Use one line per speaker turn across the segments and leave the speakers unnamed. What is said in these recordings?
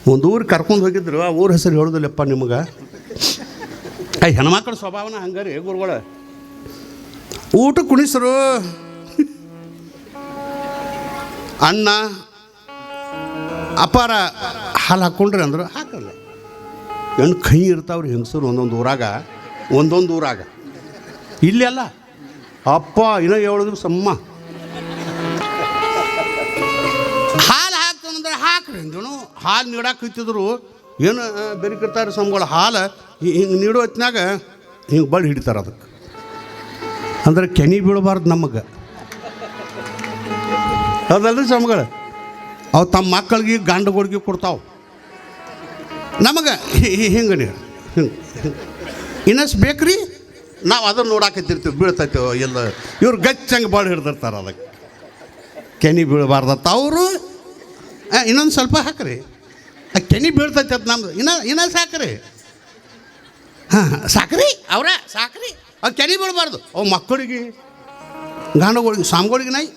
ಒಂದು ಊರು ಕರ್ಕೊಂಡು ಹೋಗಿದ್ರು. ಆ ಊರ ಹೆಸರು ಹೇಳೋದಿಲ್ಲಪ್ಪ ನಿಮಗೆ. ಹೆಣ್ಮಕ್ಳ ಸ್ವಭಾವನ ಹಂಗಾರಿ ಗುರುಗಳ. ಊಟ ಕುಣಿಸರು, ಅನ್ನ ಅಪಾರ ಹಾಲು ಹಾಕ್ಕೊಂಡ್ರಿ ಅಂದ್ರೆ ಹಾಕಲ್ಲ. ಹೆಣ್ಣು ಕೈ ಇರ್ತಾವ್ರಿ ಹೆಂಗಸರು ಒಂದೊಂದು ಊರಾಗ. ಇಲ್ಲಿ ಅಲ್ಲ ಅಪ್ಪ ಇನ್ನೂ ಹೇಳಿದ್ರು ಸಮ್ಮ ಹಾಲು ಹಾಕ್ತಂದ್ರೆ ಹಾಕ್ರಿ ಅಂದನು. ಹಾಲು ನೀಡಕ್ಕೆ ಹತ್ತಿದ್ರು ಏನು ಬೆರಿಕಿರ್ತಾರೆ ಸಮಗಳು. ಹಾಲು ಹಿಂಗೆ ನೀಡೋ ಹೊತ್ತಿನಾಗ ಹಿಂಗೆ ಬಳ್ಳಿ ಹಿಡಿತಾರೆ. ಅದಕ್ಕೆ ಅಂದ್ರೆ ಕೆನಿ ಬೀಳಬಾರ್ದು ನಮಗೆ. ಅದಲ್ರಿ ಸಮಗಳು. ಅವು ತಮ್ಮ ಮಕ್ಕಳಿಗೆ ಗಂಡುಗಳಿಗೆ ಕೊಡ್ತಾವೆ. ನಮಗೆ ಹಿಂಗೆ ನೀರು ಹಿಂಗೆ ಇನ್ನಷ್ಟು ಬೇಕ್ರಿ. ನಾವು ಅದನ್ನು ನೋಡಾಕತ್ತಿರ್ತೀವಿ ಬೀಳ್ತೈತೆ ಎಲ್ಲ. ಇವ್ರು ಗಚ್ಚಂಗೆ ಬಾಳು ಹಿಡ್ದಿರ್ತಾರೆ. ಅದಕ್ಕೆ ಕೆನಿ ಬೀಳಬಾರ್ದತ್ತ ಅವರು. ಇನ್ನೊಂದು ಸ್ವಲ್ಪ ಹಾಕ್ರಿ, ಆ ಕೆನಿ ಬೀಳ್ತೈತೆ ಅದು ನಮ್ದು. ಇನ್ನೂ ಸಾಕ್ರಿ. ಹಾಂ ಸಾಕ್ರಿ ಅವ್ರ ಸಾಕ್ರಿ. ಅವು ಕೆನಿ ಬೀಳಬಾರ್ದು. ಅವು ಮಕ್ಕಳಿಗೆ ಗಂಡುಗಳಿಗೆ ಸ್ವಾಮಿಗಳಿಗೆ ನಾಯಿ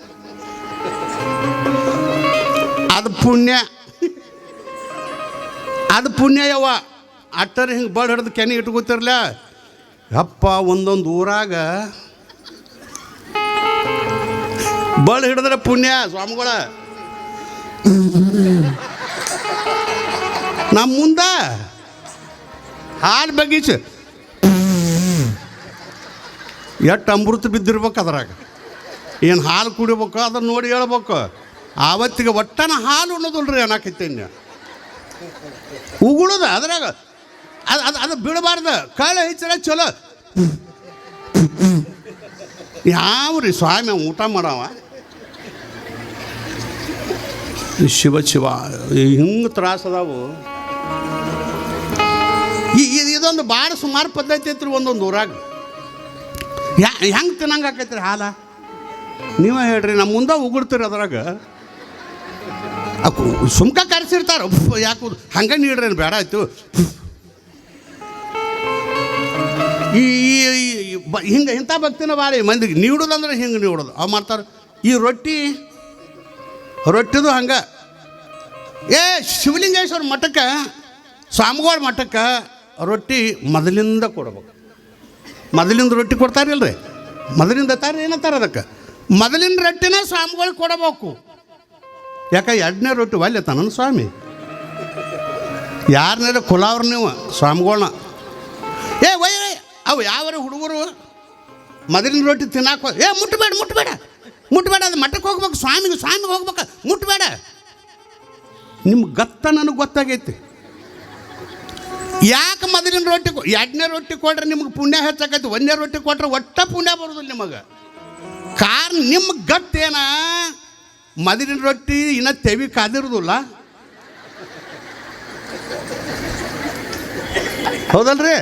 ಅದು ಪುಣ್ಯ ಯವ್ವ. ಅಟ್ಟರೆ ಹಿಂಗೆ ಬಳ್ಳಿ ಹಿಡ್ದು ಕೆನಿ ಇಟ್ಕೋತಿರ್ಲ ಅಪ್ಪ. ಒಂದೊಂದು ಊರಾಗ ಬಳ್ಳಿ ಹಿಡಿದ್ರೆ ಪುಣ್ಯ ಸ್ವಾಮಿಗಳ. ನಮ್ಮ ಮುಂದೆ ಹಾಲು ಬಗೀಚು ಎಷ್ಟು ಅಮೃತ ಬಿದ್ದಿರ್ಬೇಕು ಅದ್ರಾಗ. ಏನು ಹಾಲು ಕುಡಿಬೇಕು ಅದನ್ನು ನೋಡಿ ಹೇಳ್ಬೇಕು. ಆವತ್ತಿಗೆ ಒಟ್ಟನ ಹಾಲು ಉಣ್ಣೋದಿಲ್ರಿ ಅನ್ನಕೈತೇನೆ. ಉಗುಳೋದು ಅದ್ರಾಗ ಅದು ಬೀಳಬಾರ್ದು. ಕಾಳು ಹೆಚ್ಚರ ಚಲೋ. ಯಾವ್ರಿ ಸ್ವಾಮಿ ಊಟ ಮಾಡವ ಶಿವ ಹಿಂಗೆ ತ್ರಾಸ ಅದಾವು. ಇದೊಂದು ಭಾಳ ಸುಮಾರು ಪದ್ಧತಿ ಐತ್ರಿ ಒಂದೊಂದು ಊರಾಗ. ಹೆಂಗೆ ತಿನ್ನಂಗೆ ಆಕೈತ್ರಿ ಹಾಲ ನೀವೇ ಹೇಳ್ರಿ. ನಮ್ಮ ಮುಂದೆ ಉಗುಳ್ತೀರಿ ಅದ್ರಾಗ. ಸುಮ್ಕ ಕರೆಸಿರ್ತಾರೆ. ಯಾಕೆ ಹಂಗೆ ನೀಡ್ರೇನು ಬೇಡ ಆಯ್ತು. ಹಿಂಗೆ ಇಂಥ ಭಕ್ತಿನ ಭಾಳ ಮಂದಿಗೆ ನೀಡೋದಂದ್ರೆ ಹಿಂಗೆ ನೀಡೋದು ಅವು ಮಾಡ್ತಾರೆ. ಈ ರೊಟ್ಟಿದು ಹಂಗೆ. ಶಿವಲಿಂಗೇಶ್ವರ ಮಠಕ್ಕೆ ಸ್ವಾಮಿಗಳ ಮಠಕ್ಕೆ ರೊಟ್ಟಿ ಮೊದಲಿಂದ ಕೊಡ್ಬೇಕು. ಮೊದಲಿಂದ ರೊಟ್ಟಿ ಕೊಡ್ತಾರಿಲ್ರಿ. ಮೊದಲಿಂದ ತಾರೆ ಏನಂತಾರೆ ಅದಕ್ಕೆ. ಮೊದಲಿನ ರೊಟ್ಟಿನ ಸ್ವಾಮಿಗಳಿಗೆ ಕೊಡಬೇಕು. ಯಾಕೆ ಎರಡನೇ ರೊಟ್ಟಿ ಒಲ್ಲೆತ್ತ ನನ್ನ ಸ್ವಾಮಿ. ಯಾರನ್ನಾರ ಕುಲಾವ್ರು ನೀವು ಸ್ವಾಮಿಗಳನ್ನ. ಒಯ್ ಅವು ಯಾವ್ಯಾವ ಹುಡುಗರು ಮೊದಲಿನ ರೊಟ್ಟಿ ತಿನ್ನಾಕ ಮುಟ್ಬೇಡ ಅದು ಮಠಕ್ಕೆ ಹೋಗ್ಬೇಕು. ಸ್ವಾಮಿಗೆ ಹೋಗ್ಬೇಕು. ಮುಟ್ಬೇಡ. ನಿಮ್ಗೆ ಗತ್ತ ನನಗೆ ಗೊತ್ತಾಗೈತಿ. ಯಾಕೆ ಮೊದಲಿನ ರೊಟ್ಟಿ ಎರಡನೇ ರೊಟ್ಟಿ ಕೊಟ್ರೆ ನಿಮ್ಗೆ ಪುಣ್ಯ ಹೆಚ್ಚಾಕೈತಿ. ಒಂದನೇ ರೊಟ್ಟಿ ಕೊಟ್ರೆ ಒಟ್ಟ ಪುಣ್ಯ ಬರೋದಿಲ್ಲ ನಿಮಗೆ. ಕಾರಣ ನಿಮ್ಮ ಗತ್ತೇನ ಮೊದಲಿನ ರೊಟ್ಟಿ ಇನ್ನೂ ತೆವಿ ಕಾದಿರೋದಿಲ್ಲ. ಹೌದಲ್ರಿ.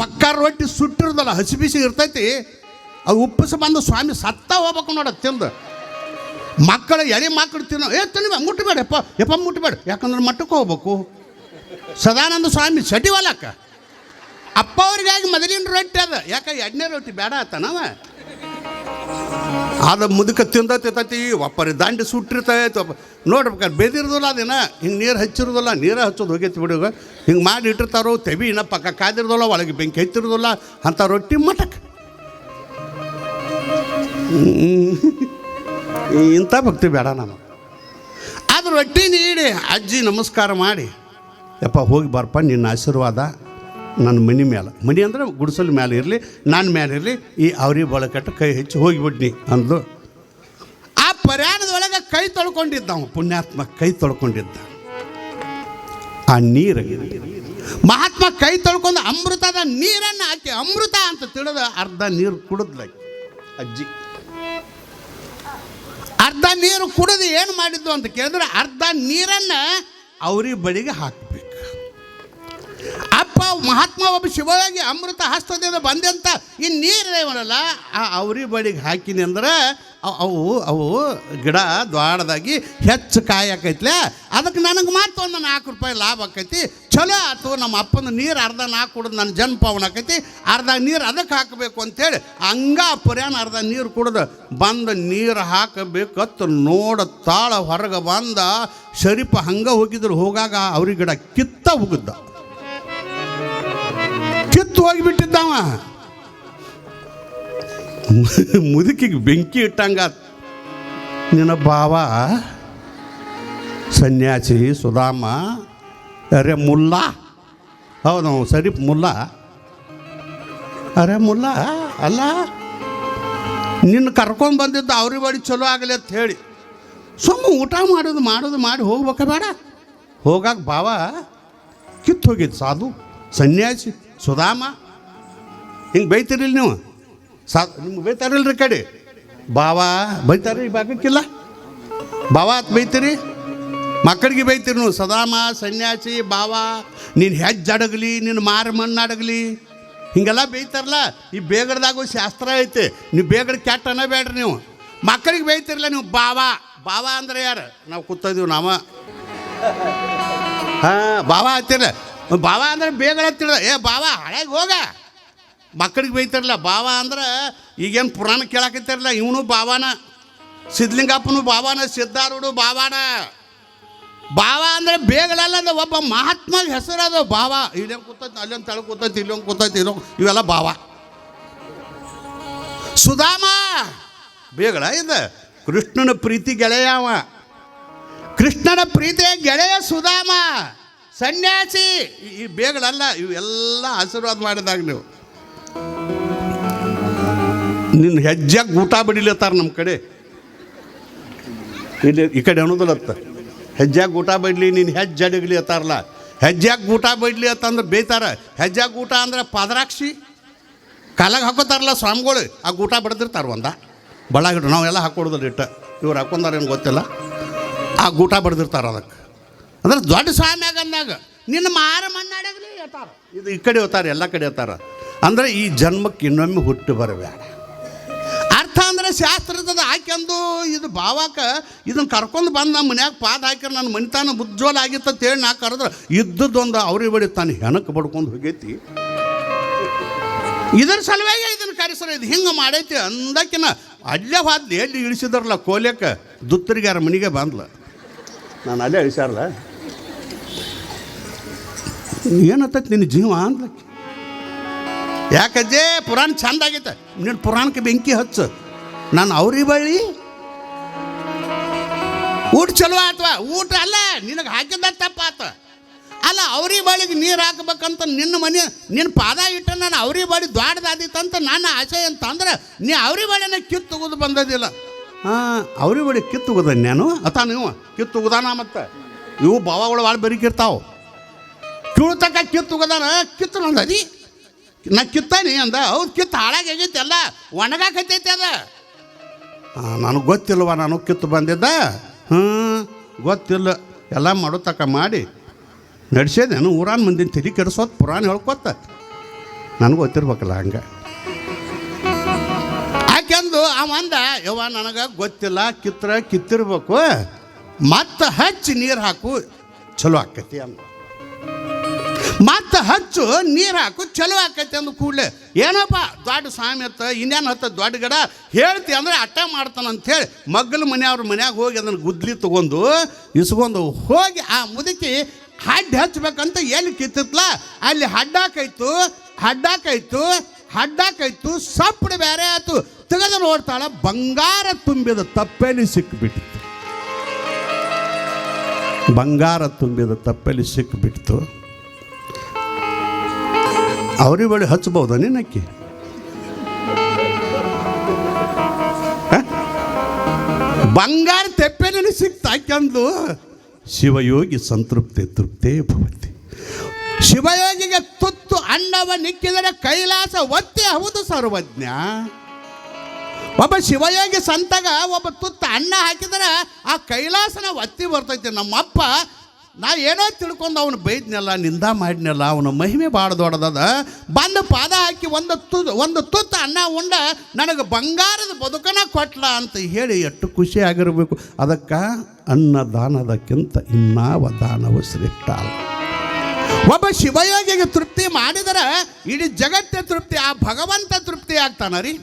ಪಕ್ಕ ರೊಟ್ಟಿ ಸುಟ್ಟಿರೋದಲ್ಲ ಹಸಿ ಬಿಸಿ ಇರ್ತೈತಿ. ಅದು ಉಪ್ಪಿಸಿ ಬಂದು ಸ್ವಾಮಿ ಸತ್ತ ಹೋಗ್ಬೇಕು ನೋಡ ತಿಂದು. ಮಕ್ಕಳು ಎಳೆ ಮಕ್ಕಳು ತಿನ್ನೋ ಮುಟ್ಟಬೇಡ ಯಪ್ಪ ಮುಟ್ಟಬೇಡ. ಯಾಕಂದ್ರೆ ಮಟ್ಟಕ್ಕೆ ಹೋಗ್ಬೇಕು. ಸದಾನಂದ ಸ್ವಾಮಿ ಸಟಿವಲಕ್ಕ ಅಪ್ಪ ಅವ್ರಿಗಾಗಿ ಮೊದಲಿನ ರೊಟ್ಟಿ ಅದ. ಯಾಕೆ ಎರಡನೇ ರೊಟ್ಟಿ ಬೇಡ ಆತನವ. ಅದು ಮುದುಕ ತಿಂದೈತಿ ಒಪ್ಪರಿ ದಾಂಡಿ ಸುಟ್ಟಿರ್ತೈತೆ. ನೋಡ್ಬೇಕಾದ್ರೆ ಬೇದಿರೋದಿಲ್ಲ. ಅದೇನ ಹಿಂಗೆ ನೀರು ಹಚ್ಚಿರೋದಿಲ್ಲ. ನೀರು ಹಚ್ಚೋದು ಹೋಗೈತಿ ಬಿಡುಗ. ಹಿಂಗೆ ಮಾಡಿ ಇಟ್ಟಿರ್ತಾರೋ. ತೆವಿ ಇನ್ನೂ ಪಕ್ಕ ಕಾದಿರೋದಿಲ್ಲ. ಒಳಗೆ ಬೆಂಕಿ ಹಚ್ಚಿರೋದಿಲ್ಲ. ಅಂಥ ರೊಟ್ಟಿ ಮಠಕ್ಕೆ. ಇಂಥ ಭಕ್ತಿ ಬೇಡ ನಾನು. ಅದು ರೊಟ್ಟಿ ನೀಡಿ ಅಜ್ಜಿ ನಮಸ್ಕಾರ ಮಾಡಿ ಯಪ್ಪ ಹೋಗಿ ಬಾರಪ್ಪ. ನಿನ್ನ ಆಶೀರ್ವಾದ ನನ್ನ ಮನೆ ಅಂದ್ರೆ ಗುಡಿಸಲು ಮೇಲೆ ಇರಲಿ, ನನ್ನ ಮೇಲೆ ಇರಲಿ. ಈ ಅವ್ರಿ ಬಳಕಟ್ಟು ಕೈ ಹೆಚ್ಚಿ ಹೋಗಿಬಿಡ್ನಿ ಅಂದು. ಆ ಪ್ರಯಾಣದೊಳಗೆ ಕೈ ತೊಳ್ಕೊಂಡಿದ್ದ ಅವ ಪುಣ್ಯಾತ್ಮ. ಕೈ ತೊಳ್ಕೊಂಡಿದ್ದ ಆ ನೀರು. ಮಹಾತ್ಮ ಕೈ ತೊಳ್ಕೊಂಡು ಅಮೃತದ ನೀರನ್ನು ಹಾಕಿ ಅಮೃತ ಅಂತ ತಿಳಿದ ಅರ್ಧ ನೀರು ಕುಡಿದ್ಲ ಅಜ್ಜಿ. ಅರ್ಧ ನೀರು ಕುಡಿದು ಏನು ಮಾಡಿದ್ದು ಅಂತ ಕೇಳಿದ್ರೆ ಅರ್ಧ ನೀರನ್ನು ಅವ್ರಿ ಬಳಿಗೆ ಹಾಕಬೇಕು. ಅಪ್ಪ ಮಹಾತ್ಮ ಒಬ್ಬ ಶಿವಯೋಗಿ ಅಮೃತ ಹಸ್ತದಿಂದ ಬಂದಂತ ಈ ನೀರೇವನಲ್ಲ ಆ ಅವ್ರಿ ಬಡಿಗೆ ಹಾಕಿನಿ ಅಂದ್ರೆ ಅವು ಗಿಡ ದ್ವಾಡದಾಗಿ ಹೆಚ್ಚು ಕಾಯಿ ಆಕೈತ್ಲೆ. ಅದಕ್ಕೆ ನನಗೆ ಮಾತ್ರ ಒಂದು ₹4 ಲಾಭ ಆಕೈತಿ. ಚಲೋ ಆಯ್ತು, ನಮ್ಮ ಅಪ್ಪನ ನೀರು ಅರ್ಧ ನಾಲ್ಕು ಕುಡಿದು ನನ್ನ ಜನ್ಮ ಪಾವನ ಆಕೈತಿ, ಅರ್ಧ ನೀರು ಅದಕ್ಕೆ ಹಾಕಬೇಕು ಅಂಥೇಳಿ ಹಂಗ ಪರ್ಯಾನ ಅರ್ಧ ನೀರು ಕುಡಿದು ಬಂದು ನೀರು ಹಾಕಬೇಕತ್ತು ನೋಡುತ್ತಾಳ ಹೊರಗೆ ಬಂದ ಶರೀಫ ಹಂಗೆ ಹೋಗಿದ್ರು. ಹೋಗಾಗ ಅವ್ರಿಗೆ ಗಿಡ ಕಿತ್ತ ಹೋಗಿದ್ದ, ಕಿತ್ತು ಹೋಗಿಬಿಟ್ಟಿದ್ದವ. ಮುದುಕಿಗೆ ಬೆಂಕಿ ಇಟ್ಟಂಗ. ನಿನ್ನ ಬಾವ ಸನ್ಯಾಸಿ ಸುಧಾಮ, ಅರೆ ಮುಲ್ಲಾ, ಹೌದು ಶರೀಫ್ ಮುಲ್ಲಾ, ಅರೆ ಮುಲ್ಲಾ ಅಲ್ಲ, ನಿನ್ನ ಕರ್ಕೊಂಡು ಬಂದಿದ್ದು ಅವ್ರಿ ಬಡಿ ಚಲೋ ಆಗಲಿ ಅಂತ ಹೇಳಿ ಸುಮ್ಮ ಊಟ ಮಾಡೋದು ಮಾಡಿ ಹೋಗ್ಬೇಕ ಬೇಡ. ಹೋಗಾಕ ಬಾವ ಕಿತ್ತು ಹೋಗಿದ್ದು ಸಾಧು ಸನ್ಯಾಸಿ ಸುಧಾಮ. ಹಿಂಗೆ ಬೈತಿರಿಲ್ಲ ನೀವು? ನಿಮ್ಗೆ ಬೈತಾರಿಲ್ರಿ ಕಡೆ ಬಾವ ಬೈತಾರಿ ಬಾಗಕ್ಕಿಲ್ಲ, ಬಾವ ಅಂತ ಬೈತೀರಿ, ಮಕ್ಕಳಿಗೆ ಬೈತೀರಿ ನೀವು. ಸದಾಮ ಸನ್ಯಾಸಿ ಬಾವ, ನೀನು ಹೆಜ್ಜೆ ಅಡಗಲಿ, ನಿನ್ನ ಮಣ್ಣು ಅಡಗಲಿ, ಹಿಂಗೆಲ್ಲ ಬೈತಾರಲ್ಲ. ಈ ಬೇಗಡ್ದಾಗೂ ಶಾಸ್ತ್ರ ಐತೆ, ನೀವು ಬೇಗಡ ಕೆಟ್ಟ ಅನ್ನಬೇಡ್ರಿ. ನೀವು ಮಕ್ಕಳಿಗೆ ಬೈತಿರಲ್ಲ ನೀವು. ಬಾವ ಅಂದ್ರೆ ಯಾರು? ನಾವು ಕೂತಿದ್ದೀವಿ ನಾವ. ಹಾಂ ಬಾವ ಹತ್ತಿರ, ಬಾವ ಅಂದ್ರೆ ಬೇಗಡ ಹತ್ತಿರ, ಏ ಬಾವ ಹಳೆಗೆ ಹೋಗ. ಮಕ್ಕಳಿಗೆ ಬೈತಾರಲ್ಲ ಬಾವ ಅಂದ್ರೆ ಈಗೇನು ಪುರಾಣ ಕೇಳಾಕತ್ತಾರಲ್ಲ, ಇವನು ಬಾವಾನ, ಸಿದ್ಧಲಿಂಗಪ್ಪನು ಬಾವಾನ, ಸಿದ್ಧಾರೂಢು ಬಾವಾನ. ಬಾವ ಅಂದರೆ ಬೇಗಡಲ್ಲ, ಅದು ಒಬ್ಬ ಮಹಾತ್ಮಗೆ ಹೆಸರು. ಅದು ಬಾವ. ಇಲ್ಲೊಂದು ಕೂತೈತಿ, ಅಲ್ಲೊಂದು ತಳ ಕೂತೈತಿ, ಇಲ್ಲೊಂದು ಕೂತೈತಿ, ಇವೆಲ್ಲ ಬಾವ. ಸುಧಾಮ ಬೇಗಡ ಇದು ಕೃಷ್ಣನ ಪ್ರೀತಿ ಗೆಳೆಯವ, ಕೃಷ್ಣನ ಪ್ರೀತಿಯ ಗೆಳೆಯ ಸುಧಾಮ ಸನ್ಯಾಸಿ. ಈ ಬೇಗಡಲ್ಲ, ಇವೆಲ್ಲ ಆಶೀರ್ವಾದ ಮಾಡಿದಾಗ ನೀವು ನಿನ್ನ ಹೆಜ್ಜೆಗೆ ಊಟ ಬಡಿಲತ್ತಾರ. ನಮ್ಮ ಕಡೆ ಇಲ್ಲಿ ಈ ಕಡೆ ಅನ್ನೋದಿಲ್ಲತ್ತ, ಹೆಜ್ಜೆಗೆ ಊಟ ಬಡ್ಲಿ, ನೀನು ಹೆಜ್ಜೆ ಅಡಗಲಿ ಅತ್ತಾರಲ್ಲ. ಹೆಜ್ಜೆಗೆ ಊಟ ಬಡ್ಲಿ ಅಂತಂದ್ರೆ ಬೇಯ್ತಾರೆ. ಹೆಜ್ಜೆಗೆ ಊಟ ಅಂದ್ರೆ ಪಾದರಾಕ್ಷಿ ಕಾಲಾಗ ಹಾಕೋತಾರಲ್ಲ ಸ್ವಾಮಿಗಳು, ಆ ಊಟ ಬಡ್ದಿರ್ತಾರೆ. ಒಂದ ಬಳ್ಳಾಗಿಟ್ಟು ನಾವೆಲ್ಲ ಹಾಕೊಡೋದಿಲ್ಲ ಇಟ್ಟು, ಇವ್ರು ಹಾಕೊಂಡಾರೇನು ಗೊತ್ತಿಲ್ಲ. ಆ ಊಟ ಬಡ್ದಿರ್ತಾರೆ ಅದಕ್ಕೆ. ಅಂದ್ರೆ ದೊಡ್ಡ ಸ್ವಾಮಿಯಾಗ ಅಂದಾಗ ನಿನ್ನ ಮಣ್ಣು ಅಡಗಲಿ ಹೇಳ್ತಾರ. ಇದು ಈ ಕಡೆ ಹೋಗ್ತಾರೆ, ಎಲ್ಲ ಕಡೆ ಹೇಳ್ತಾರೆ. ಅಂದರೆ ಈ ಜನ್ಮಕ್ಕೆ ಇನ್ನೊಮ್ಮೆ ಹುಟ್ಟು ಬರಬೇಡ. ಅರ್ಥ ಅಂದರೆ ಶಾಸ್ತ್ರದ ಹಾಕ್ಯಂದು ಇದು ಭಾವಕ ಇದನ್ನು ಕರ್ಕೊಂಡು ಬಂದು ನಮ್ಮ ಮನ್ಯಾಗ ಪಾದ ಹಾಕಿದ್ರೆ ನನ್ನ ಮನಿತಾನ ಉಜ್ವಲ ಆಗಿತ್ತು ಅಂತೇಳಿ ನಾ ಕರೆದ್ರೆ ಇದ್ದದ್ದೊಂದು ಅವ್ರಿಗೆ ಬಡಿ ತಾನು ಹೆಣಕ್ಕೆ ಬಡ್ಕೊಂಡು ಹೋಗೈತಿ. ಇದರ ಸಲುವಾಗಿ ಇದನ್ನು ಕರೆಸ್ರ. ಇದು ಹಿಂಗೆ ಮಾಡೈತಿ ಅಂದಕ್ಕಿನ ಅಲ್ಲೇ ಹೋದ್ಲಿ. ಎಲ್ಲಿ ಇಳಿಸಿದ್ರಲ್ಲ ಕೋಲ್ಯಕ್ಕೆ ದುತ್ತರಿಗೆ ಯಾರ ಮನೆಗೆ ಬಂದ್ಲ, ನಾನು ಅಲ್ಲೇ ಇಳಿಸಾರಲ್ಲ. ಏನತ್ತೈತಿ ನಿನ್ನ ಜೀವ ಅಂದ್ಲಕ್ಕೆ. ಯಾಕಜ್ಜೆ ಪುರಾಣ ಚಂದ ಆಗೈತೆ, ನೀನು ಪುರಾಣಕ್ಕೆ ಬೆಂಕಿ ಹಚ್ಚು. ನಾನು ಅವ್ರಿ ಬಳಿ ಊಟ ಚಲೋ ಆತ್ವಾ, ಊಟ ಅಲ್ಲ ನಿನಗೆ ಹಾಕಿದ ತಪ್ಪಾತ ಅಲ್ಲ. ಅವ್ರಿ ಬಳಿಗೆ ನೀರು ಹಾಕ್ಬೇಕಂತ ನಿನ್ನ ಮನೆ ನಿನ್ನ ಪಾದ ಇಟ್ಟು ನಾನು ಅವ್ರಿ ಬಳಿ ದ್ವಾಡದಾದಿತ್ತಂತ ನನ್ನ ಆಸೆ ಅಂತ ಅಂದ್ರೆ ನೀ ಅವ್ರಿ ಬಳಿನ ಕಿತ್ತುಗೋದು ಬಂದದಿಲ್ಲ. ಹಾಂ ಅವ್ರಿ ಬಳಿ ಕಿತ್ತುಗೋದ ನಾನು ಅತ ನೀವು ಕಿತ್ತುಗೋದಾನ. ಮತ್ತು ಇವು ಭಾವಗಳು ಭಾಳ ಬೆರಿಕಿರ್ತಾವೆ. ಕಿಳ್ತಕ್ಕ ಕಿತ್ತುಗೋದಾನ, ಕಿತ್ತು ನಂದದಿ ನಾ ಕಿತ್ತಾನಿ ಅಂದ. ಹೌದು ಕಿತ್ತು ಹಾಳಾಗೈತಿ, ಎಲ್ಲ ಒಣಗಾಕೈತೈತಿ ಅದ. ನನಗೆ ಗೊತ್ತಿಲ್ವ, ನಾನು ಕಿತ್ತು ಬಂದಿದ್ದ. ಗೊತ್ತಿಲ್ಲ, ಎಲ್ಲ ಮಾಡೋ ತಕ್ಕ ಮಾಡಿ ನಡೆಸೇದೇನು ಊರಾನ ಮಂದಿನ ತಲೆ ಕೆಡಿಸೋದು ಪುರಾಣ ಹೇಳ್ಕೊತ. ನನಗೆ ಗೊತ್ತಿರ್ಬೇಕಲ್ಲ ಹಂಗೆ. ಯಾಕೆಂದು ಅವಂದ ಯವ್ವ ನನಗೆ ಗೊತ್ತಿಲ್ಲ, ಕಿತ್ತಿರ್ಬೇಕು, ಮತ್ತೆ ಹಚ್ಚಿ ನೀರು ಹಾಕು ಚಲೋ ಆಕೈತಿ ಅಂದ. ಮತ್ತೆ ಹಚ್ಚು ನೀರು ಹಾಕು ಚಲೋ ಆಕೈತಿ ಅಂದು ಕೂಡಲೇ ಏನಪ್ಪ ದೊಡ್ಡ ಸ್ವಾಮಿ ಹತ್ತ ಇನ್ನೇನು ಹತ್ತ ದೊಡ್ಡ ಗಡ ಹೇಳ್ತಿ ಅಂದರೆ ಅಟ್ಟ ಮಾಡ್ತಾನಂಥೇಳಿ ಮಗ್ಗಲ ಮನೆಯವ್ರ ಮನ್ಯಾಗ ಹೋಗಿ ಅದನ್ನು ಗುದ್ಲಿ ತೊಗೊಂಡು ಇಸ್ಕೊಂಡು ಹೋಗಿ ಆ ಮುದುಕಿ ಹಡ್ಡು ಹಚ್ಬೇಕಂತ ಎಲ್ಲಿ ಕಿತ್ತತ್ಲ ಅಲ್ಲಿ ಹಡ್ಡಾಕೈತು ಸಪ್ಪಡು ಬೇರೆ ಆಯ್ತು. ತೆಗೆದು ನೋಡ್ತಾಳ, ಬಂಗಾರ ತುಂಬಿದ ತಪ್ಪೆಲಿ ಸಿಕ್ಕಿಬಿಟ್ಟಿತ್ತು. ಬಂಗಾರ ತುಂಬಿದ ತಪ್ಪೆಲಿ ಸಿಕ್ಕಿಬಿಡ್ತು. ಅವ್ರಿ ಬಳಿ ಹಚ್ಬೋದ ನೀನಕ್ಕಿ? ಬಂಗಾರ ತೆಪ್ಪೆಲಿ ಸಿಕ್ತಾಕಂದು ಶಿವಯೋಗಿ ಸಂತೃಪ್ತಿ ತೃಪ್ತೇ ಭವತಿ. ಶಿವಯೋಗಿಗೆ ತುತ್ತು ಅನ್ನವ ನಿಕ್ಕಿದರೆ ಕೈಲಾಸ ಒತ್ತಿ ಹೌದು ಸರ್ವಜ್ಞ. ಒಬ್ಬ ಶಿವಯೋಗಿ ಸಂತಗ ಒಬ್ಬ ತುತ್ತು ಅನ್ನ ಹಾಕಿದರೆ ಆ ಕೈಲಾಸನ ಒತ್ತಿ ಬರ್ತೈತಿ. ನಮ್ಮಪ್ಪ ನಾ ಏನೋ ತಿಳ್ಕೊಂಡು ಅವನು ಬೈದ್ನಲ್ಲ, ನಿಂದ ಮಾಡಿದ್ನಲ್ಲ, ಅವನ ಮಹಿಮೆ ಭಾಳ ದೊಡ್ಡದದ. ಬಂದು ಪಾದ ಹಾಕಿ ಒಂದು ತುತ್ತು ಅನ್ನ ಉಂಡ ನನಗೆ ಬಂಗಾರದ ಬದುಕನ ಕೊಟ್ಲ ಅಂತ ಹೇಳಿ ಎಷ್ಟು ಖುಷಿ ಆಗಿರಬೇಕು. ಅದಕ್ಕೆ ಅನ್ನದಾನದಕ್ಕಿಂತ ಇನ್ನಾವ ದಾನವು ಶ್ರೇಷ್ಠ ಅಲ್ಲ. ಒಬ್ಬ ಶಿವಯೋಗಿಗೆ ತೃಪ್ತಿ ಮಾಡಿದರೆ ಇಡೀ ಜಗತ್ತೇ ತೃಪ್ತಿ, ಆ ಭಗವಂತ ತೃಪ್ತಿ ಆಗ್ತಾನ ರೀ.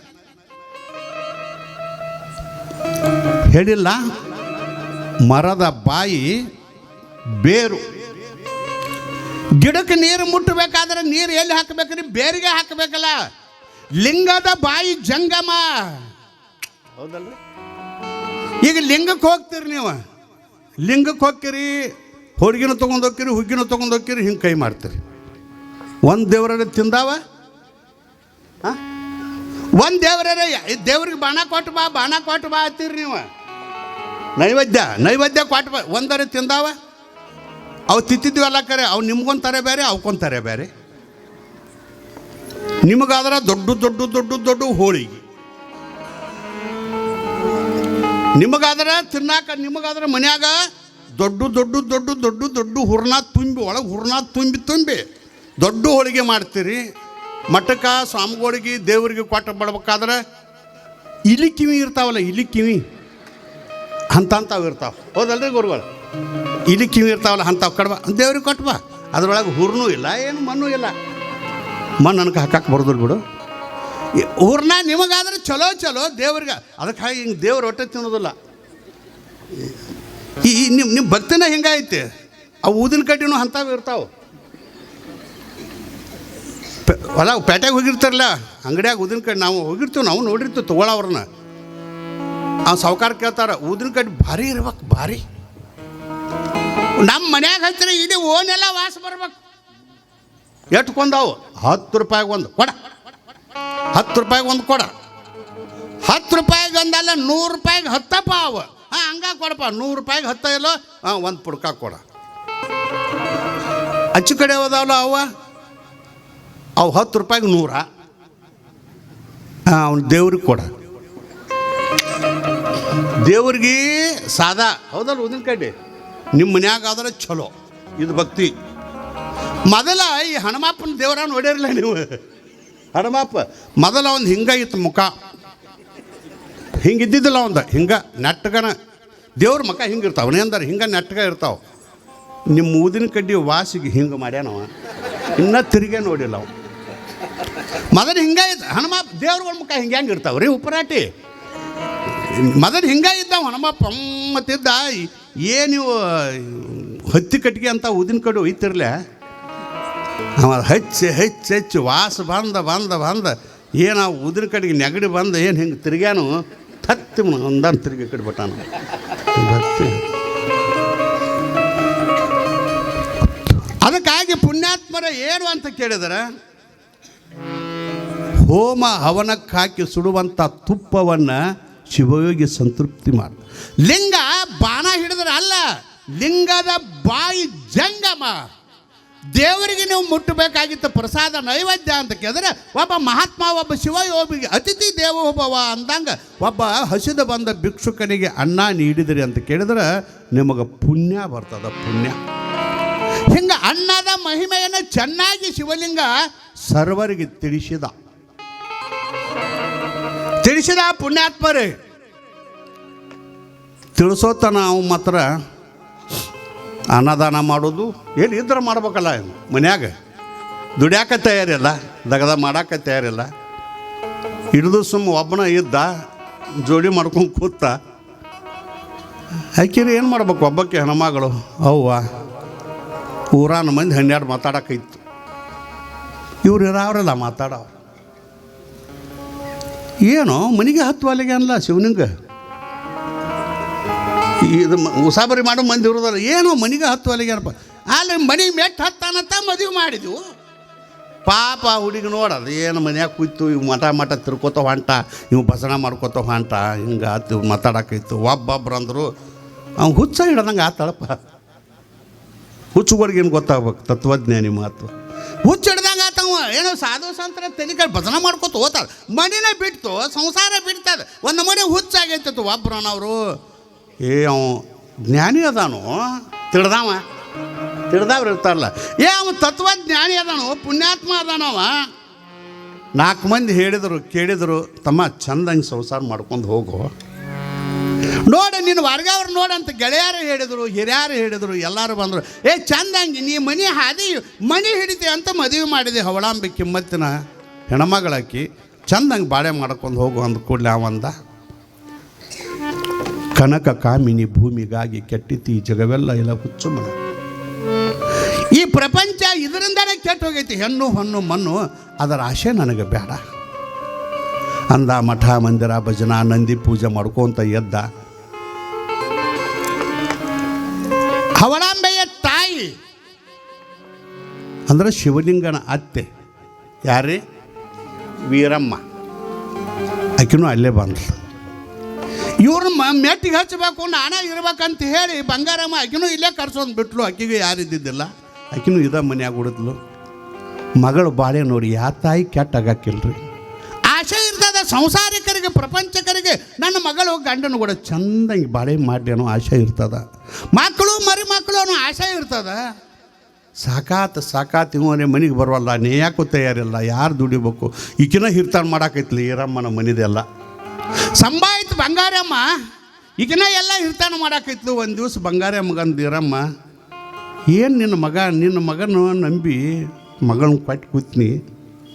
ಹೇಳಿಲ್ಲ, ಮರದ ಬಾಯಿ ಬೇರು. ಗಿಡಕ್ಕೆ ನೀರು ಮುಟ್ಟಬೇಕಾದ್ರೆ ನೀರು ಎಲ್ಲಿ ಹಾಕಬೇಕ್ರಿ? ಬೇರಿಗೆ ಹಾಕಬೇಕಲ್ಲ. ಲಿಂಗದ ಬಾಯಿ ಜಂಗಮ, ಹೌದಲ್ರಿ? ಈಗ ಲಿಂಗಕ್ಕೆ ಹೋಗ್ತೀರಿ, ನೀವು ಲಿಂಗಕ್ಕೆ ಹೋಗ್ತೀರಿ, ಹೊರಗಿನ ತೊಗೊಂಡು ಹೋಗ್ತೀರಿ, ಹುಗ್ಗಿನ ತೊಗೊಂಡು ಹೋಗ್ತೀರಿ, ಹಿಂಗೆ ಕೈ ಮಾಡ್ತೀರಿ. ಒಂದು ದೇವರ ತಿಂದಾವ, ಒಂದು ದೇವ್ರಿಗೆ ಬಾಣ ಕೊಟ್ಟು ಬಾ ಅಂತೀರಿ ನೀವು. ನೈವೇದ್ಯ ಕೊಟ್ಟು ಬಾ, ಒಂದರೆ ತಿಂದಾವ. ಅವು ತಿಂತಿದ್ವಲ್ಲ ಕರೆ, ಅವು ನಿಮ್ಗೊಂತಾರೆ ಬೇರೆ, ಅವಕ್ಕೊಂತಾರೆ ಬೇರೆ. ನಿಮಗಾದ್ರೆ ದೊಡ್ಡ ಹೋಳಿಗೆ, ನಿಮಗಾದ್ರೆ ತಿನ್ನಾಕ, ನಿಮಗಾದ್ರೆ ಮನ್ಯಾಗ ದೊಡ್ಡ ಹೂರ್ಣ ತುಂಬಿ, ಒಳಗೆ ಹೂರ್ಣ ತುಂಬಿ ದೊಡ್ಡ ಹೋಳಿಗೆ ಮಾಡ್ತೀರಿ. ಮಠಕ್ಕೆ ಸ್ವಾಮಿಗಳಿಗೆ ದೇವರಿಗೆ ಕೊಟ್ಟು ಬಿಡ್ಬೇಕಾದ್ರೆ ಇಲಿ ಕಿವಿ ಇರ್ತಾವಲ್ಲ, ಇಲಿ ಕಿವಿ ಅಂಥವು ಇರ್ತಾವೆ, ಹೌದಲ್ರಿ ಗುರುಗಳು? ಇಲಿ ಕಿವಿ ಇರ್ತಾವಲ್ಲ ಅಂಥವು ಕಡ್ಬ ದೇವ್ರಿಗೆ ಕೊಟ್ಬಾ. ಅದ್ರೊಳಗೆ ಹೂರ್ನೂ ಇಲ್ಲ, ಏನು ಮಣ್ಣು ಇಲ್ಲ. ಮಣ್ಣು ನನಗೆ ಹಾಕಕ್ಕೆ ಬರೋದಿಲ್ಲ ಬಿಡು. ಹೂರ್ಣ ನಿಮಗಾದ್ರೆ ಚಲೋ ದೇವ್ರಿಗೆ. ಅದಕ್ಕಾಗಿ ಹಿಂಗೆ ದೇವ್ರ ಹೊಟ್ಟೆ ತಿನ್ನೋದಿಲ್ಲ. ನಿಮ್ಮ ಭಕ್ತಿನ ಹಿಂಗೈತೆ. ಅವು ಊದಿನ ಕಡ್ಡಿನೂ ಅಂಥವು ಇರ್ತಾವೆ. ಹೊಲ ಪೇಟೆಗೆ ಹೋಗಿರ್ತಾರಲ್ಲ, ಅಂಗಡಿಯಾಗ ಊದಿನ ಕಡ್ಡಿ ನಾವು ಹೋಗಿರ್ತೀವಿ, ನಾವು ನೋಡಿರ್ತೀವಿ ತೊಗೊಳವ್ರನ್ನ. ಆ ಸಾವುಕಾರ ಕೇಳ್ತಾರೆ, ಊದಿನ ಕಡ್ಡಿ ಭಾರಿ ಇರ್ಬೇಕು, ಭಾರಿ. ನಮ್ಮ ಮನ್ಯಾಗ ಹಚ್ಚಿರ ಇಡೀ ಓನೆಲ್ಲ ವಾಸ ಬರ್ಬೇಕು. ಎಷ್ಟು ಕೊಂದವು? 10 ರೂಪಾಯಿಗೆ ಒಂದು ಕೊಡ, 10 ರೂಪಾಯಿಗೆ ಒಂದು ಕೊಡ. 10 ರೂಪಾಯಿಗೆ ಒಂದಲ್ಲ, 100 ರೂಪಾಯಿಗೆ 10ಪ್ಪ ಅವು. ಹಂಗ ಕೊಡಪ್ಪ, 100 ರೂಪಾಯಿಗೆ 10 ಇಲ್ಲೋ, ಒಂದು ಪುಡ್ಕ ಕೊಡ. ಅಚ್ಚು ಕಡೆ ಹೋದವಲ್ಲ ಅವು 10 ರೂಪಾಯಿಗೆ 100. ಅವ್ನು ದೇವ್ರಿಗೆ ಕೊಡ. ದೇವ್ರಿಗೆ ಸಾದಾ, ಹೌದಲ್ಲ ಊದಿನ ಕಡ್ಡಿ. ನಿಮ್ಮ ಮನ್ಯಾಗ ಆದ್ರೆ ಚಲೋ, ಇದು ಭಕ್ತಿ. ಮೊದಲ ಈ ಹನುಮಪ್ಪನ ದೇವರ ನೋಡಿರಲಿಲ್ಲ ನೀವು? ಹನುಮಪ್ಪ ಮೊದಲ ಒಂದು ಹಿಂಗಾಗಿತ್ತು ಮುಖ, ಹಿಂಗಿದ್ದಿದ್ದಿಲ್ಲ ಒಂದು, ಹಿಂಗೆ ನೆಟ್ಟಗನ ದೇವ್ರ ಮುಖ ಹಿಂಗಿರ್ತಾವೆ. ಅವನೇಂದ್ರೆ ಹಿಂಗೆ ನೆಟ್ಟಗ ಇರ್ತಾವೆ. ನಿಮ್ಮ ಊದಿನ ಕಡ್ಡಿ ವಾಸಿಗೆ ಹಿಂಗೆ ಮಾಡ್ಯಾನವ, ಇನ್ನೂ ತಿರುಗೇ ನೋಡಿಲ್ಲ ಅವು. ಮೊದಲು ಹಿಂಗಾಯ್ತು ಹನುಮಪ್ಪ ದೇವ್ರಗಳ ಮುಖ ಹಿಂಗೆ ಇರ್ತಾವೆ ರೀ, ಉಪರಾಟಿ. ಮೊದಲು ಹಿಂಗಾಗಿದ್ದಾವ ಹನುಮಪ್ಪ ಮತ್ತಿದ್ದ. ನೀವು ಹತ್ತಿ ಕಟ್ಟಿಗೆ ಅಂತ ಊದಿನ ಕಡ್ಡಿ ಒಯ್ತಿರ್ಲೆ, ಅವ ಹೆಚ್ಚು ವಾಸ ಬಂದ ಏನು ಆ ಊದಿನ ಕಡೆಗೆ ನೆಗಡಿ ಬಂದು ಏನು ಹಿಂಗೆ ತಿರ್ಗ್ಯಾನು, ತತ್ತಿ ಒಂದಾನ ತಿರುಗಿ ಕಡ್ಬಿಟ್ಟಾನು. ಅದಕ್ಕಾಗಿ ಪುಣ್ಯಾತ್ಮರ ಏನು ಅಂತ ಕೇಳಿದರೆ, ಹೋಮ ಹವನಕ್ಕೆ ಹಾಕಿ ಸುಡುವಂಥ ತುಪ್ಪವನ್ನು ಶಿವಯೋಗಿ ಸಂತೃಪ್ತಿ ಮಾಡ. ಲಿಂಗ ಬಾಣ ಹಿಡಿದ್ರೆ ಅಲ್ಲ, ಲಿಂಗದ ಬಾಯಿ ಜಂಗಮ. ದೇವರಿಗೆ ನೀವು ಮುಟ್ಟಬೇಕಾಗಿತ್ತು ಪ್ರಸಾದ ನೈವೇದ್ಯ ಅಂತ ಕೇಳಿದ್ರೆ, ಒಬ್ಬ ಮಹಾತ್ಮ, ಒಬ್ಬ ಶಿವಯೋಗಿಗೆ ಅತಿಥಿ ದೇವೋಭವ ಅಂದಂಗೆ ಒಬ್ಬ ಹಸಿದು ಬಂದ ಭಿಕ್ಷುಕನಿಗೆ ಅನ್ನ ನೀಡಿದ್ರಿ ಅಂತ ಕೇಳಿದ್ರೆ ನಿಮಗೆ ಪುಣ್ಯ ಬರ್ತದ, ಪುಣ್ಯ. ಹಿಂಗೆ ಅನ್ನದ ಮಹಿಮೆಯನ್ನು ಚೆನ್ನಾಗಿ ಶಿವಲಿಂಗ ಸರ್ವರಿಗೆ ತಿಳಿಸಿದ ಪುಣ್ಯಾತ್ಮರೇ. ತಿಳಿಸೋತ ನಾವು ಮಾತ್ರ ಅನ್ನದಾನ ಮಾಡೋದು ಏನು ಇದ್ರೆ ಮಾಡ್ಬೇಕಲ್ಲ. ಮನ್ಯಾಗ ದುಡ್ಯಾಕ ತಯಾರಿಲ್ಲ, ದಗದ ಮಾಡಾಕ ತಯಾರಿಲ್ಲ. ಹಿಡಿದು ಒಬ್ಬನ ಇದ್ದ ಜೋಡಿ ಮಾಡ್ಕೊಂಡು ಕೂತ ಆಕಿರಿ ಏನು ಮಾಡ್ಬೇಕು? ಒಬ್ಬಕ್ಕೆ ಹೆಣ್ಮಗಳು ಅವ್ವ ಊರಾನ ಮಂದಿ 12 ಮಾತಾಡೋಕೈತು. ಇವ್ರು ಇರೋರಲ್ಲ ಮಾತಾಡೋ. ಏನೋ ಮನೆಗೆ 10 ಅಲ್ಲಿಗೆ ಅಲ್ಲ ಶಿವನಿಂಗ. ಇದು ಉಸಾಬರಿ ಮಾಡೋ ಮಂದಿ ಇರೋದಲ್ಲ, ಏನೋ ಮನೆಗೆ 10 ಅಲ್ಲಿಗೆ ಅನಪ್ಪ. ಅಲ್ಲಿ ಮನೆಗೆ ಮೆಟ್ಟು ಹತ್ತಾನಂತ ಮದುವೆ ಮಾಡಿದ್ವು. ಪಾಪ ಹುಡುಗಿ ನೋಡೋದು ಏನು ಮನ್ಯಾಗ ಕೂಯ್ತು, ಇವು ಮಠ ತಿರ್ಕೋತ ಹೊಂಟ, ಇವು ಭಸನ ಮಾಡ್ಕೋತ ಹೊಂಟ, ಹಿಂಗೆ ಆತು ಮಾತಾಡೋಕೈತು. ಒಬ್ಬೊಬ್ರು ಅಂದರು ಅವ್ನು ಹುಚ್ಚ ಹಿಡ್ದಂಗೆ ಆತಾಳಪ್ಪ. ಹುಚ್ಚುಗಳಿಗೇನು ಗೊತ್ತಾಗ್ಬೇಕು ತತ್ವಜ್ಞಾನಿ ಮಾತು. ಹುಚ್ಚು ಹಿಡ್ದಂಗೆ ಆತವ. ಏನೋ ಸಾಧು ಸಂತರ ತೆಲಿಕಾಯಿ ಭಜನ ಮಾಡ್ಕೊತ ಹೋಗ್ತಾರೆ. ಮನೆನೇ ಬಿಡ್ತು, ಸಂಸಾರ ಬಿಡ್ತದೆ. ಒಂದು ಮನೆ ಹುಚ್ಚಾಗೈತತ್ತು. ಒಬ್ರು ಅನ್ನೋರು ಅವ ಜ್ಞಾನಿ ಅದಾನು, ತಿಳಿದವ ತಿಳಿದವ್ರು ಇರ್ತಾರಲ್ಲ, ಅವ ತತ್ವಜ್ಞಾನಿ ಅದಾನೋ, ಪುಣ್ಯಾತ್ಮ ಅದಾನವ. 4 ಮಂದಿ ಹೇಳಿದರು, ಕೇಳಿದರು, ತಮ್ಮ ಚಂದಂಗೆ ಸಂಸಾರ ಮಾಡ್ಕೊಂಡು ಹೋಗು, ನೋಡು ನಿನ್ನ ವರ್ಗವ್ರು ನೋಡಂತ ಗೆಳೆಯರು ಹೇಳಿದರು, ಹಿರಿಯರು ಹೇಳಿದರು, ಎಲ್ಲರೂ ಬಂದರು. ಚಂದಂಗಿ ನೀ ಮನೆ ಹಾದಿ ಮನೆ ಹಿಡಿತಿ ಅಂತ ಮದುವೆ ಮಾಡಿದೆ. ಹವಳಾಂಬಿ ಕಿಮ್ಮತ್ತಿನ ಹೆಣ್ಮಗಳಾಕಿ ಚಂದಂಗೆ ಬಾಳೆ ಮಾಡ್ಕೊಂಡು ಹೋಗು ಅಂದ ಕೂಡಲೇ ಅವಂದ, ಕನಕ ಕಾಮಿನಿ ಭೂಮಿಗಾಗಿ ಕೆಟ್ಟಿತಿ ಜಗವೆಲ್ಲ ಇಲ್ಲ ಹುಚ್ಚು ಮನ. ಈ ಪ್ರಪಂಚ ಇದರಿಂದನೇ ಕೆಟ್ಟು ಹೋಗೈತಿ. ಹೆಣ್ಣು ಹೊನ್ನು ಮಣ್ಣು ಅದರ ಆಶೆ ನನಗೆ ಬೇಡ ಅಂದ. ಮಠ ಮಂದಿರ ಭಜನಾ ನಂದಿ ಪೂಜೆ ಮಾಡ್ಕೊಂತ ಎದ್ದ. ಹವಳಾಂಬೆಯ ತಾಯಿ ಅಂದ್ರೆ ಶಿವಲಿಂಗನ ಅತ್ತೆ ಯಾರೇ ವೀರಮ್ಮ, ಆಕಿನೂ ಅಲ್ಲೇ ಬಂದ್ಲು. ಇವ್ರನ್ನ ಮೆಟ್ಟಿಗೆ ಹಚ್ಚಬೇಕು, ನಾನೇ ಇರ್ಬೇಕಂತ ಹೇಳಿ ಬಂಗಾರಮ್ಮ ಆಕಿನೂ ಇಲ್ಲೇ ಕರ್ಸೊಂದು ಬಿಟ್ಲು. ಆಕಿಗೆ ಯಾರಿದ್ದಿದ್ದಿಲ್ಲ, ಆಕಿನೂ ಇದ ಮನ್ಯಾಗ ಉಳಿದ್ಲು. ಮಗಳು ಬಾಳೆ ನೋಡಿ ಯಾವ ತಾಯಿ ಕೆಟ್ಟ ಆಗಕ್ಕಿಲ್ರಿ. ಆಸೆ ಇರ್ತದ ಸಂಸಾರಿಕರಿಗೆ, ಪ್ರಪಂಚಕರಿಗೆ, ನನ್ನ ಮಗಳು ಗಂಡನ ಕೂಡ ಚಂದಂಗೆ ಬಾಳೆ ಮಾಡಿ ಅನ್ನೋ ಆಸೆ ಇರ್ತದ. ಮಕ್ಕಳು ಮರಿ ಮಕ್ಕಳು ಅನ್ನೋ ಆಸೆ ಇರ್ತದ. ಸಾಕಾತ್ ಇವನೇ ಮನೆಗೆ ಬರೋಲ್ಲ, ನೇಯಾಕೂ ತಯಾರಿಲ್ಲ, ಯಾರು ದುಡಿಬೇಕು. ಈಕಿನ ಹಿರ್ತಾನ ಮಾಡಾಕೈತ್ಲಿ ಈರಮ್ಮನ ಮನಿದೆಲ್ಲ. ಸಂಭಾಯ್ತು ಬಂಗಾರಮ್ಮ, ಈಗಿನ ಎಲ್ಲ ಹಿರ್ತಾನ ಮಾಡಾಕೈತ್ಲು. ಒಂದು ದಿವಸ ಬಂಗಾರಮ್ಮಗಂದು ಈರಮ್ಮ, ಏನು ನಿನ್ನ ಮಗನ ನಂಬಿ ಮಗಳನ್ನ ಕೊಟ್ಟು ಕೂತ್ನಿ,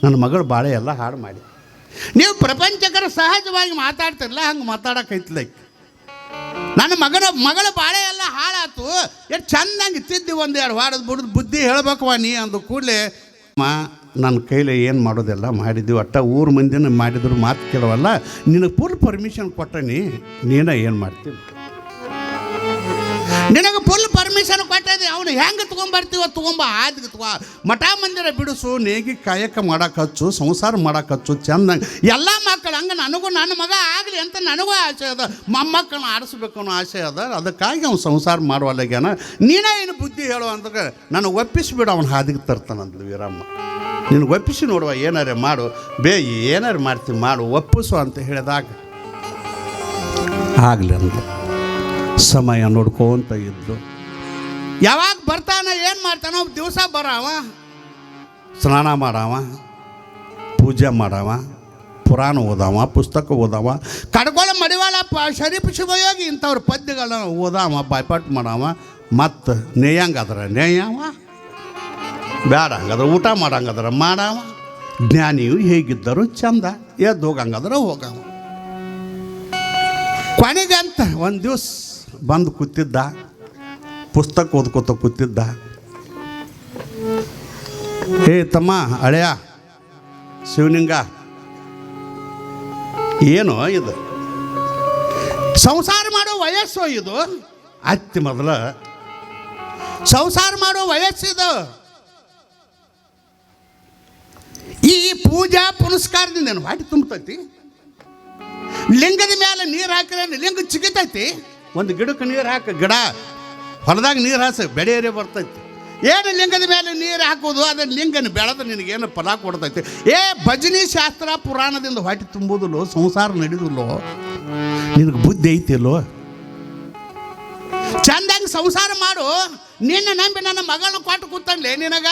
ನನ್ನ ಮಗಳು ಬಾಳೆ ಎಲ್ಲ ಹಾಳು ಮಾಡಿ. ನೀವು ಪ್ರಪಂಚಕರ ಸಹಜವಾಗಿ ಮಾತಾಡ್ತಿರಲ್ಲ, ಹಂಗೆ ಮಾತಾಡಕೈತ್ಲ. ನನ್ನ ಮಗಳ ಬಾಳೆ ಎಲ್ಲ ಹಾಳಾತು, ಎಷ್ಟು ಚಂದಂಗೆ ತಿದ್ದಿ 1-2 ವಾರದ ಬಿಡೋದು ಬುದ್ಧಿ ಹೇಳ್ಬೇಕವ ನೀ ಅಂದು ಕೂಡಲೇ, ನನ್ನ ಕೈಲಿ ಏನು ಮಾಡೋದೆಲ್ಲ ಮಾಡಿದ್ದೀವಿ, ಒಟ್ಟ ಊರು ಮಂದಿನ ಮಾಡಿದ್ರು ಮಾತು ಕೇಳವಲ್ಲ, ನಿನಗೆ ಫುಲ್ ಪರ್ಮಿಷನ್ ಕೊಟ್ಟನಿ, ನೀನ ಏನು ಮಾಡ್ತೀವಿ, ನಿನಗೆ ಫುಲ್ ಪರ್ಮಿಷನ್ ಕೊಟ್ಟದೆ. ಅವನು ಹೆಂಗೆ ತೊಗೊಂಬರ್ತೀವೋ ತೊಗೊಂಬ, ಆದಿಗೆ ತಗೋ, ಮಠ ಮಂದಿರ ಬಿಡಿಸು, ನೇಗಿ ಕಾಯಕ ಮಾಡಕ್ಕೆ ಹಚ್ಚು, ಸಂಸಾರ ಮಾಡಕ್ಕೆ ಹಚ್ಚು, ಚಂದಂಗೆ ಎಲ್ಲ ಮಕ್ಕಳು ಹಂಗೆ ನನಗೂ ನನ್ನ ಮಗ ಆಗಲಿ ಅಂತ ನನಗೂ ಆಸೆ ಅದ. ಮೊಮ್ಮಕ್ಕಳನ್ನ ಆಡಿಸ್ಬೇಕು ಅನ್ನೋ ಆಸೆ ಅದ. ಅದಕ್ಕಾಗಿ ಅವ್ನು ಸಂಸಾರ ಮಾಡುವಲ್ಲಾಗ್ಯಾನ. ನೀನೇ ಏನು ಬುದ್ಧಿ ಹೇಳು ಅಂದ್ರೆ ನಾನು ಒಪ್ಪಿಸಿಬಿಡು, ಅವನು ಹಾದಿಗೆ ತರ್ತಾನಂದ್ಲು ವೀರಮ್ಮ. ನಿನಗೆ ಒಪ್ಪಿಸಿ ನೋಡುವ, ಏನಾರೇ ಮಾಡು, ಏನಾರು ಮಾಡ್ತೀವಿ ಮಾಡು, ಒಪ್ಪಿಸು ಅಂತ ಹೇಳಿದಾಗ ಆಗಲಿ ಅಂದ್ಲು. ಸಮಯ ನೋಡ್ಕೊಂತ ಇದ್ದು, ಯಾವಾಗ ಬರ್ತಾನ ಏನು ಮಾಡ್ತಾನ, ದಿವಸ ಬರಾವ, ಸ್ನಾನ ಮಾಡಾವ, ಪೂಜೆ ಮಾಡಾವ, ಪುರಾಣ ಓದಾವ, ಪುಸ್ತಕ ಓದಾವ, ಕಡ್ಕೊಳ ಮಡಿವಾಳ ಶರೀಫ್ ಶಿವಯೋಗಿ ಇಂಥವ್ರ ಪದ್ಯಗಳನ್ನ ಓದಾವ, ಬಾಯ್ಪಾಟ್ ಮಾಡಾವ, ಮತ್ತು ನೇಯಂಗಾದ್ರೆ ನೇಯವ, ಬೇಡ ಹಂಗಾದ್ರೆ ಊಟ ಮಾಡಂಗಾದ್ರೆ ಮಾಡಾವ, ಜ್ಞಾನಿಯು ಹೇಗಿದ್ದರು ಚಂದ, ಎದ್ದು ಹೋಗಂಗಾದ್ರೆ ಹೋಗವ. ಕೊನೆಗಂತ ಒಂದು ದಿವಸ ಬಂದು ಕೂತಿದ್ದ, ಪುಸ್ತಕ ಓದ್ಕೋತ ಕೂತಿದ್ದ. ತಮ್ಮ ಹಳೆಯ ಶಿವಲಿಂಗ, ಏನು ಇದು ಸಂಸಾರ ಮಾಡೋ ವಯಸ್ಸು, ಇದು ಅತ್ತಿ ಮೊದಲ ಸಂಸಾರ ಮಾಡೋ ವಯಸ್ಸಿದು. ಈ ಪೂಜಾ ಪುನಸ್ಕಾರದಿಂದ ಏನು ವಾಟಿ ತುಂಬತೈತಿ? ಲಿಂಗದ ಮೇಲೆ ನೀರು ಹಾಕಿದ್ರೆ ಲಿಂಗ ಚಿಗಿತೈತಿ. ಒಂದು ಗಿಡಕ್ಕೆ ನೀರು ಹಾಕಿ, ಗಿಡ ಹೊಲದಾಗ ನೀರು ಹಾಸಿ ಬೆಳೆಯರೇ ಬರ್ತೈತಿ. ಏನು ಲಿಂಗದ ಮೇಲೆ ನೀರು ಹಾಕೋದು, ಅದನ್ನು ಲಿಂಗನ ಬೆಳೆದು ನಿನಗೇನು ಫಲ ಕೊಡ್ತೈತಿ. ಭಜನಿ ಶಾಸ್ತ್ರ ಪುರಾಣದಿಂದ ಹೊಟ್ಟೆ ತುಂಬುದಿಲ್ಲೋ, ಸಂಸಾರ ನಡೆದಿಲ್ಲೋ, ನಿನಗೆ ಬುದ್ಧಿ ಐತಿಲ್ಲೋ? ಚಂದಾಗಿ ಸಂಸಾರ ಮಾಡು. ನಿನ್ನ ನಂಬಿ ನನ್ನ ಮಗಳನ್ನ ಕೊಟ್ಟು ಕೂತಂಡ್ಲೆ ನಿನಗ.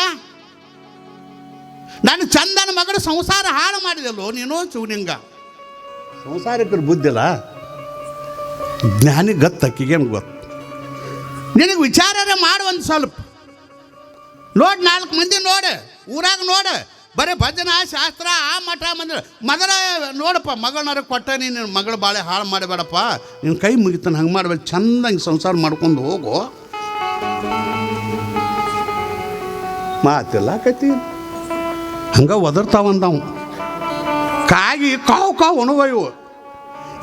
ನಾನು ಚಂದನ ಮಗಳ ಸಂಸಾರ ಹಾಳು ಮಾಡಿದೆಲ್ಲೋ ನೀನು ಶಿವಲಿಂಗ. ಸಂಸಾರಕ್ಕೆ ಬುದ್ಧಿಲ್ಲ, ಜ್ಞಾನಿ ಗತ್ತಕ್ಕಿಗೇನು ಗೊತ್ತು. ನಿನಗೆ ವಿಚಾರ ಮಾಡು ಒಂದು ಸ್ವಲ್ಪ. ನೋಡಿ 4 ಮಂದಿ ನೋಡು, ಊರಾಗ ನೋಡು, ಬರೀ ಭಜನಾ ಶಾಸ್ತ್ರ ಆ ಮಠ ಮಂದಿರ ಮೊದಲ ನೋಡಪ್ಪ. ಮಗಳನ್ನಾರ ಕೊಟ್ಟ ನಿನ್ನ ಮಗಳ ಬಾಳೆ ಹಾಳು ಮಾಡಬೇಡಪ್ಪ, ನಿನ್ನ ಕೈ ಮುಗಿತಾನೆ, ಹಂಗೆ ಮಾಡಬೇಡ, ಚಂದಂಗೆ ಸಂಸಾರ ಮಾಡ್ಕೊಂಡು ಹೋಗು. ಮಾತಿಲ್ಲ ಕತಿ ಹಂಗೆ ಒದರ್ತಾವಂದವು ಕಾಗಿ ಕಾವು ಅನುಭವ.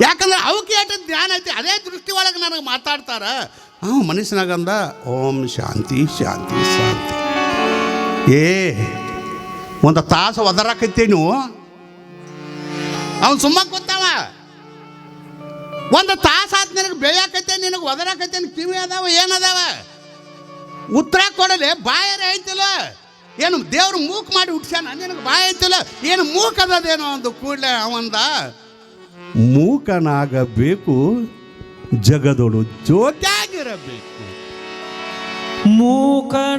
ಯಾಕಂದ್ರೆ ಅವಕ್ಕೆ ಏಟ ಧ್ಯಾನ ಐತಿ, ಅದೇ ದೃಷ್ಟಿ ಒಳಗೆ ನನಗೆ ಮಾತಾಡ್ತಾರ. ಮನಸ್ಸಿನಾಗಂದ ಓಂ ಶಾಂತಿ ಶಾಂತಿ ಶಾಂತಿ. ಒಂದು ತಾಸು ಒದರಾಕೈತಿ ನೀವು, ಅವನು ಸುಮ್ಮ ಕೂತಾವ. ಒಂದು ತಾಸು ಆತ ನಿನಗೆ ಬೇಯಾಕೈತೆ, ನಿನಗೆ ಒದರಾಕೈತೆ, ಕಿವಿ ಅದಾವ, ಏನದಾವ ಉತ್ತರ ಕೊಡಲಿ. ಬಾಯರೇ ಐತಿಲ್ಲ, ಏನು ದೇವ್ರು ಮೂಕ್ ಮಾಡಿ ಹುಟ್ಸ್ಯಾನ, ನಿನಗೆ ಬಾಯ ಐತಿಲ್ಲ, ಏನು ಮೂಕ್ ಅದದೇನೋ ಒಂದು ಕೂಡಲೇ ಅವಂದ ಮೂಕನಾಗಬೇಕು, ಜಗದೊಳು ಜೋತ್ಯಾಗಿರಬೇಕು.
ಮೂಕನಾಗಬೇಡ